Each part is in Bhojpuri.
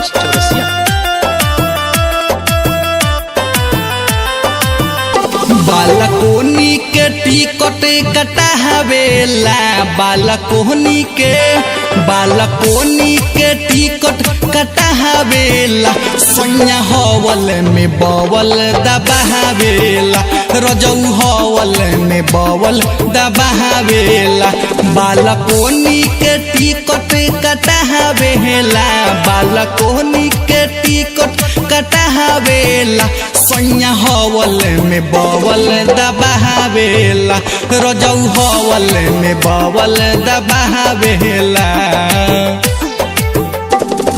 संतोष चौरसिया। बालकोनी के टिकट कटावेला बालकोनी के टिकट कटावेला सोनिया हवल में बवल दबावेला रजौ हवल में बवल दबावेला बालकोनी के टिकट कटावेला बालकोनी के टिकट कटावेला सोनिया हवल में बवल दबावेला रजौ हवल में बवल दबावेला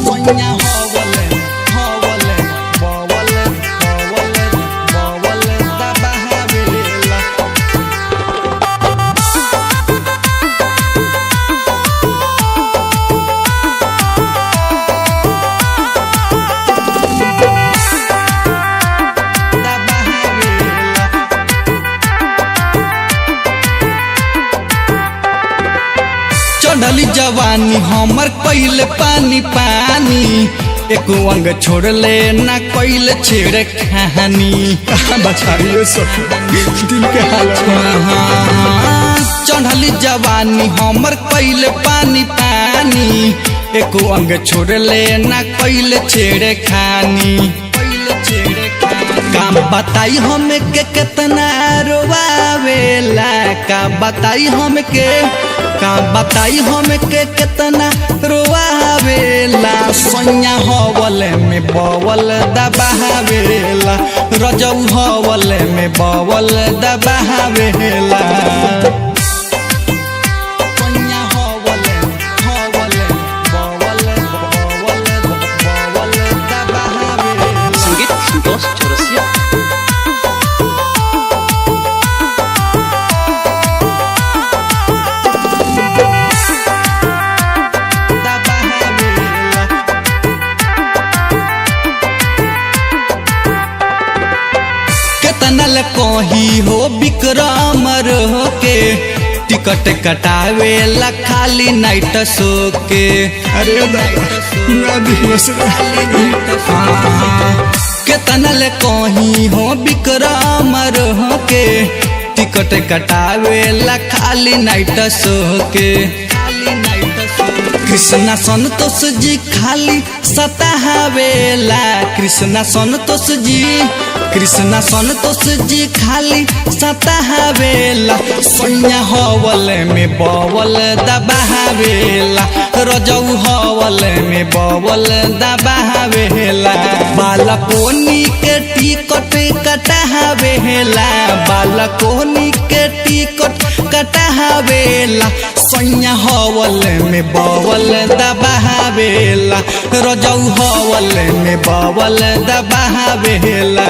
सोनिया हवल हवल बवल बवल बवल दबावेला चढ़ली जवानी हमर पहले पानी पानी एक अंग छोड़ले ना कोइल छेड़ कहानी बचाइए सब दिल के हाल चढ़ली जवानी हमर पहले पानी पानी एक अंग छोड़ले ना कोइल छेड़ खानी का बताई हमें के कितना रोवावेला का बताई हमें के कितना रोवावेला सोनिया हवल में बवल दबावेला रजौ हवल में बवल दबावेला सोनिया हवल हवल बवल बवल बवल दबावेला संगीत संतोष चौरसिया। केतनल कही हो विक्रम हो के टिकट कटावेला खाली नाइट शो के अरे ना दिवस केतनल कही हो विक्रम हो के टिकट कटावेला खाली नाइट शो के कृष्णा संतोष जी खाली सतावेला कृष्णा संतोष जी खाली सतावेला सोनिया हवल में बवल दबावेला रजौ हवल में बवल दबावेला बालकोनी के टिकट कटावेला बालकोनी के टिकट कटावेला सोनिया हवल में बवल दबावेला रजौ हवल में बवल दबावेला।